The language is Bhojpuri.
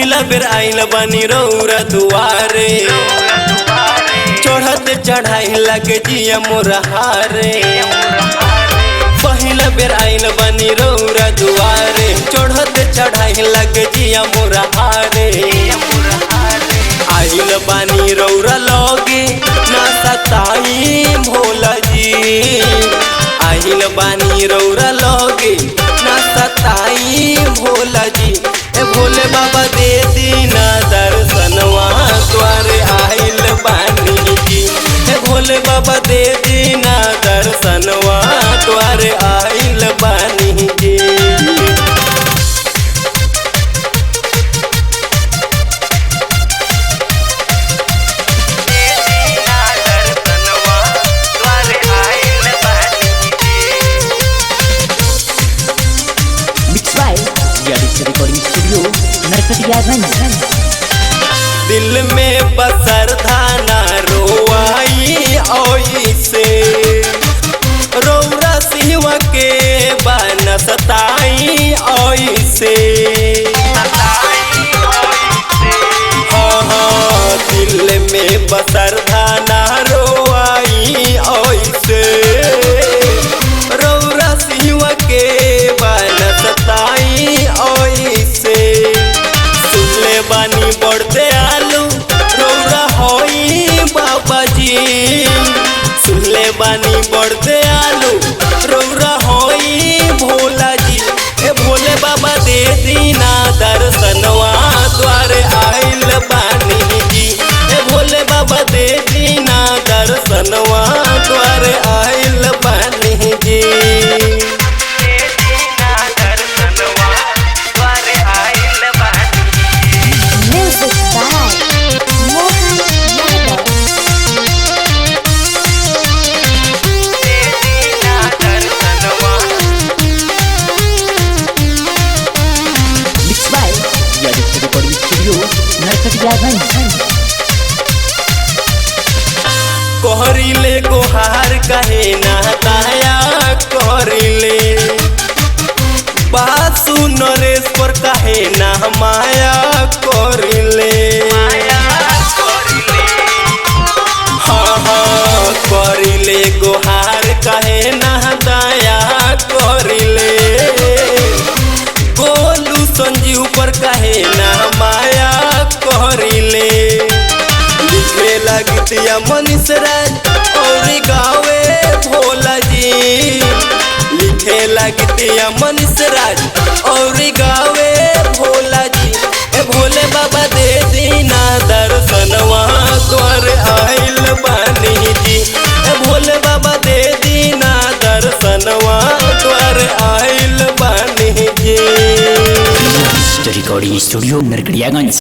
पहिला बेर आइल बानी रौरा दुआरे, चढ़त चढ़ाई लगे जिया मोर हारे। पहिला बेर आइल बानी रौरा दुआरे, चढ़त चढ़ाई लगे जिया मोर हारे। आइल बानी रौरा लगे ना सताई भोला जी, आइल बानी रौरा लगे ना सताई भोला जी। ए भोले बाबा दे दीना दर्शनवा द्वारे आइल बानी जी। ए भोले बाबा दे दीना दर्शनवा द्वारे आइल बानी जी। Recording studio Narkatiaganj. दिल में बसर धाना रोआई ओइसे, रौरा सिवा के बन सताई ओइसे। हाँ हाँ दिल में बसर धाना रोआई ओइसे, रौरा सिवा के बन सताई ओइसे। सुनले बानी बढ़ते आलू रौरा होई बाबा जी, सुनले बानी बढ़ते आलू रौरा होई भोला जी। ए भोले बाबा दे दीना दर्शनवा द्वारे आइल बानी जी। ए भोले बाबा दे दीना दर्शनवा द्वारे आइल बानी जी। Recording studio Narkatiaganj. कोहरीले गोहार कहे ना ताया कोहरीले, बासु नरेश पर कहे ना माया कोहरीले। हाँ हाँ कोहरीले गोहार कहे ना दया कोहरीले, गोलू संजीव पर कहे ना माया कोहरीले। लिखे लगतिया मनीष राज और गावे भोला जी, लिखे लगतिया मनीष राज और गावे भोला जी। ए भोले बाबा दे दीना दर्शनवा द्वारे आइल बानी जी। ए भोले बाबा दे दीना दर्शनवा द्वारे आइल बानी जी। Recording studio Narkatiaganj.